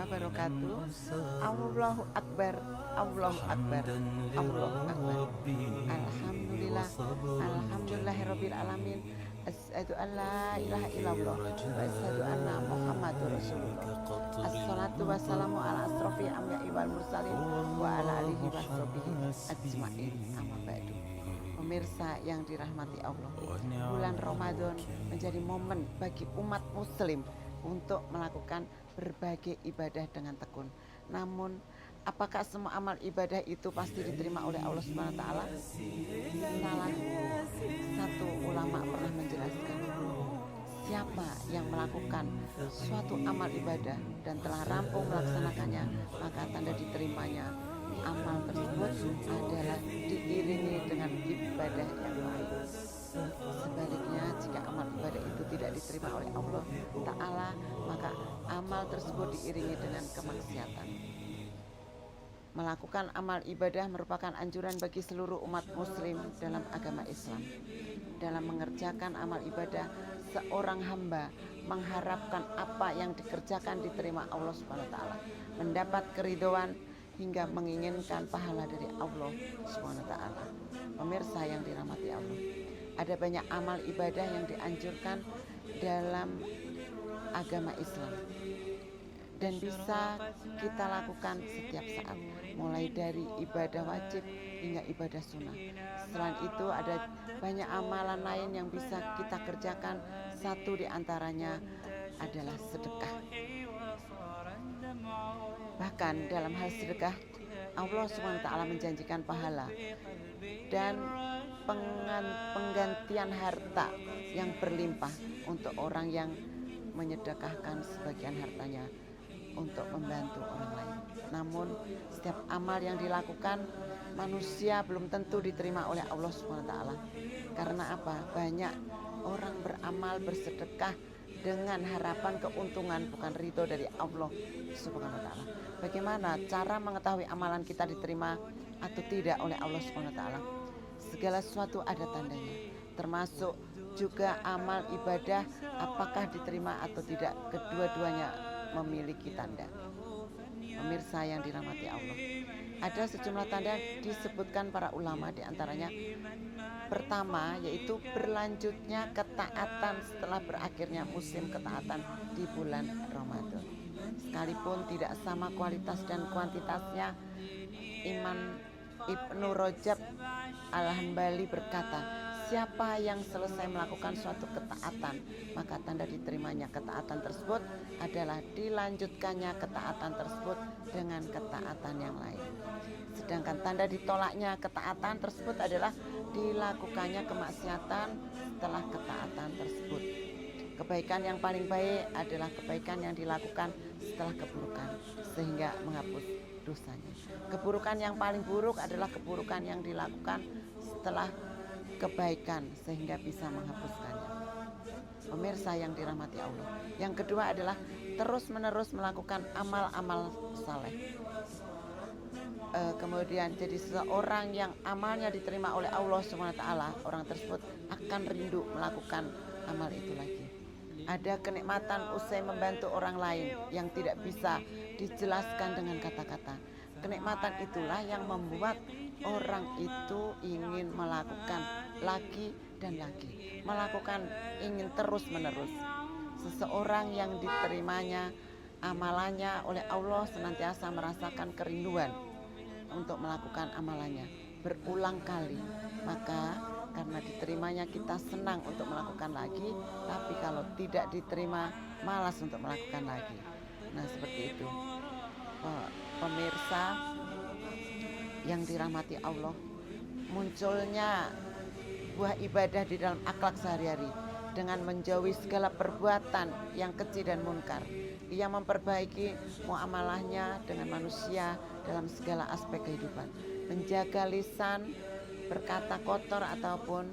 wabarakatuh. Allahu Akbar, Allahu Akbar, Allahu Akbar. Alhamdulillah, alhamdulillahirabbil alamin. Asyhadu an la ilaha illallah wa asyhadu anna Muhammadur Rasulullah. Assalatu wassalamu ala asrofil anbiya'i wal mursalin wa ala alihi washabihi ajmain. Amma ba'du. Pemirsa yang dirahmati Allah, bulan Ramadan menjadi momen bagi umat muslim untuk melakukan berbagai ibadah dengan tekun. Namun, apakah semua amal ibadah itu pasti diterima oleh Allah Subhanahu wa taala? Salah satu ulama pernah menjelaskan, siapa yang melakukan suatu amal ibadah dan telah rampung melaksanakannya, maka tanda diterimanya amal tersebut adalah diiringi dengan ibadah yang lain. Sebaliknya, jika amal ibadah itu tidak diterima oleh Allah Ta'ala, maka amal tersebut diiringi dengan kemaksiatan. Melakukan amal ibadah merupakan anjuran bagi seluruh umat muslim dalam agama Islam. Dalam mengerjakan amal ibadah, seorang hamba mengharapkan apa yang dikerjakan diterima Allah Subhanahu wa taala, mendapat keridhaan hingga menginginkan pahala dari Allah Subhanahu wa taala. Pemirsa yang dirahmati Allah, ada banyak amal ibadah yang dianjurkan dalam agama Islam dan bisa kita lakukan setiap saat, mulai dari ibadah wajib hingga ibadah sunnah. Selain itu, ada banyak amalan lain yang bisa kita kerjakan. Satu di antaranya adalah sedekah. Bahkan dalam hal sedekah, Allah SWT menjanjikan pahala dan penggantian harta yang berlimpah untuk orang yang menyedekahkan sebagian hartanya untuk membantu orang lain. Namun, setiap amal yang dilakukan manusia belum tentu diterima oleh Allah SWT. Karena apa? Banyak orang beramal bersedekah dengan harapan keuntungan, bukan ridho dari Allah Subhanahu wa taala. Bagaimana cara mengetahui amalan kita diterima atau tidak oleh Allah Subhanahu wa taala? Segala sesuatu ada tandanya, termasuk juga amal ibadah apakah diterima atau tidak. Kedua-duanya memiliki tanda. Pemirsa yang dirahmati Allah, ada sejumlah tanda disebutkan para ulama, diantaranya pertama yaitu berlanjutnya ketaatan setelah berakhirnya musim ketaatan di bulan Ramadan. Sekalipun tidak sama kualitas dan kuantitasnya, Imam Ibnu Rajab Al-Hambali berkata, siapa yang selesai melakukan suatu ketaatan, maka tanda diterimanya ketaatan tersebut adalah dilanjutkannya ketaatan tersebut dengan ketaatan yang lain. Sedangkan tanda ditolaknya ketaatan tersebut adalah dilakukannya kemaksiatan setelah ketaatan tersebut. Kebaikan yang paling baik adalah kebaikan yang dilakukan setelah keburukan, sehingga menghapus dosanya. Keburukan yang paling buruk adalah keburukan yang dilakukan setelah kebaikan, sehingga bisa menghapuskannya. Pemirsa yang dirahmati Allah, yang kedua adalah terus-menerus melakukan amal-amal saleh. Kemudian jadi seseorang yang amalnya diterima oleh Allah SWT, orang tersebut akan rindu melakukan amal itu lagi. Ada kenikmatan usai membantu orang lain yang tidak bisa dijelaskan dengan kata-kata. Kenikmatan itulah yang membuat orang itu ingin melakukan lagi dan lagi, melakukan ingin terus-menerus. Seseorang yang diterimanya amalannya oleh Allah senantiasa merasakan kerinduan untuk melakukan amalannya berulang kali, maka karena diterimanya kita senang untuk melakukan lagi, tapi kalau tidak diterima malas untuk melakukan lagi. Nah, seperti itu. Pemirsa yang dirahmati Allah, munculnya buah ibadah di dalam akhlak sehari-hari dengan menjauhi segala perbuatan yang keji dan munkar. Ia memperbaiki muamalahnya dengan manusia dalam segala aspek kehidupan, menjaga lisan, berkata kotor ataupun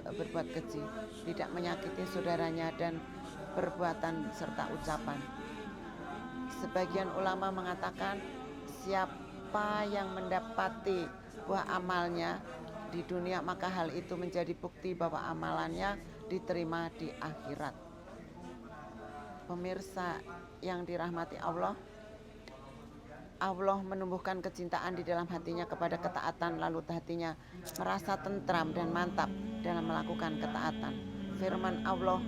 berbuat keji, tidak menyakiti saudaranya dan perbuatan serta ucapan. Sebagian ulama mengatakan siapa yang mendapati buah amalnya di dunia, maka hal itu menjadi bukti bahwa amalannya diterima di akhirat. Pemirsa yang dirahmati Allah, Allah menumbuhkan kecintaan di dalam hatinya kepada ketaatan, lalu hatinya merasa tentram dan mantap dalam melakukan ketaatan. Firman Allah,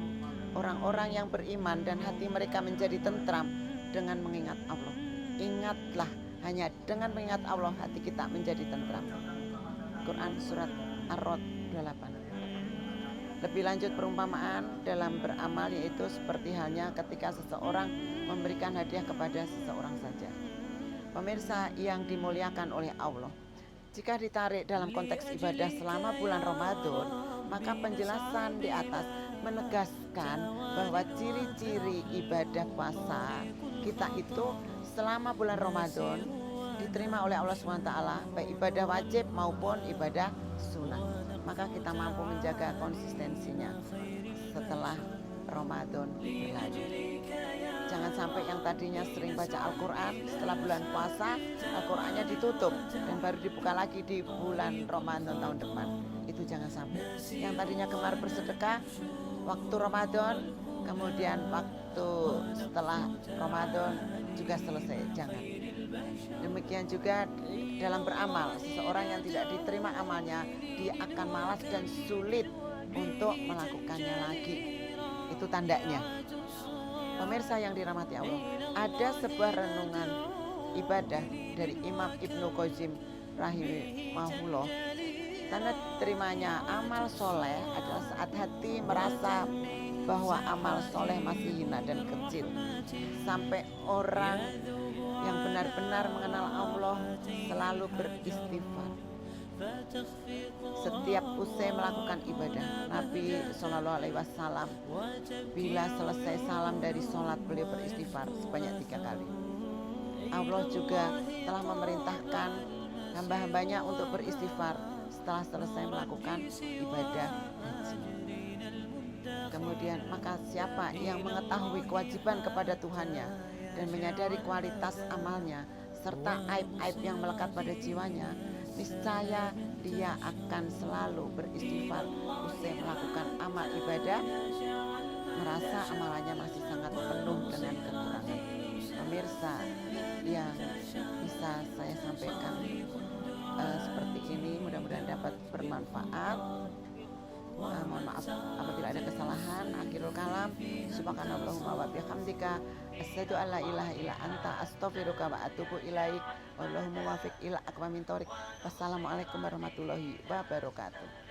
orang-orang yang beriman dan hati mereka menjadi tentram dengan mengingat Allah. Ingatlah, hanya dengan mengingat Allah hati kita menjadi tentram. Quran surat Ar-Rod 28. Lebih lanjut perumpamaan dalam beramal yaitu seperti halnya ketika seseorang memberikan hadiah kepada seseorang saja. Pemirsa yang dimuliakan oleh Allah, jika ditarik dalam konteks ibadah selama bulan Ramadan, maka penjelasan di atas menegaskan bahwa ciri-ciri ibadah puasa kita itu selama bulan Ramadan diterima oleh Allah SWT, baik ibadah wajib maupun ibadah sunnah. Maka kita mampu menjaga konsistensinya setelah Ramadan berlalu. Jangan sampai yang tadinya sering baca Al-Quran setelah bulan puasa, Al-Qurannya ditutup dan baru dibuka lagi di bulan Ramadan tahun depan. Itu jangan sampai. Yang tadinya gemar bersedekah waktu Ramadan, kemudian waktu setelah Ramadan juga selesai. Jangan. Demikian juga dalam beramal, seseorang yang tidak diterima amalnya, dia akan malas dan sulit untuk melakukannya lagi. Itu tandanya. Pemirsa yang dirahmati Allah, ada sebuah renungan ibadah dari Imam Ibnu Qayyim rahimahullah. Tanda terimanya amal soleh adalah saat hati merasa bahwa amal soleh masih hina dan kecil, sampai orang yang benar-benar mengenal Allah selalu beristighfar. Setiap usai melakukan ibadah, Nabi Shallallahu Alaihi Wasallam bila selesai salam dari sholat beliau beristighfar sebanyak 3 kali. Allah juga telah memerintahkan hamba-hambanya untuk beristighfar setelah selesai melakukan ibadah haji. Kemudian maka siapa yang mengetahui kewajiban kepada Tuhannya dan menyadari kualitas amalnya serta aib-aib yang melekat pada jiwanya, niscaya dia akan selalu beristighfar usai melakukan amal ibadah, merasa amalannya masih sangat penuh dengan kekurangan. Pemirsa yang bisa saya sampaikan seperti ini, mudah-mudahan dapat bermanfaat. Mohon maaf apabila ada kesalahan. Akhirul kalam, subhanallahumma wa bihamdika, asyhadu an la ilaha illa anta, astaghfiruka wa atubu ilaik. Wallahumma wafiq ila aqwamit thoriq. Wassalamualaikum warahmatullahi wabarakatuh.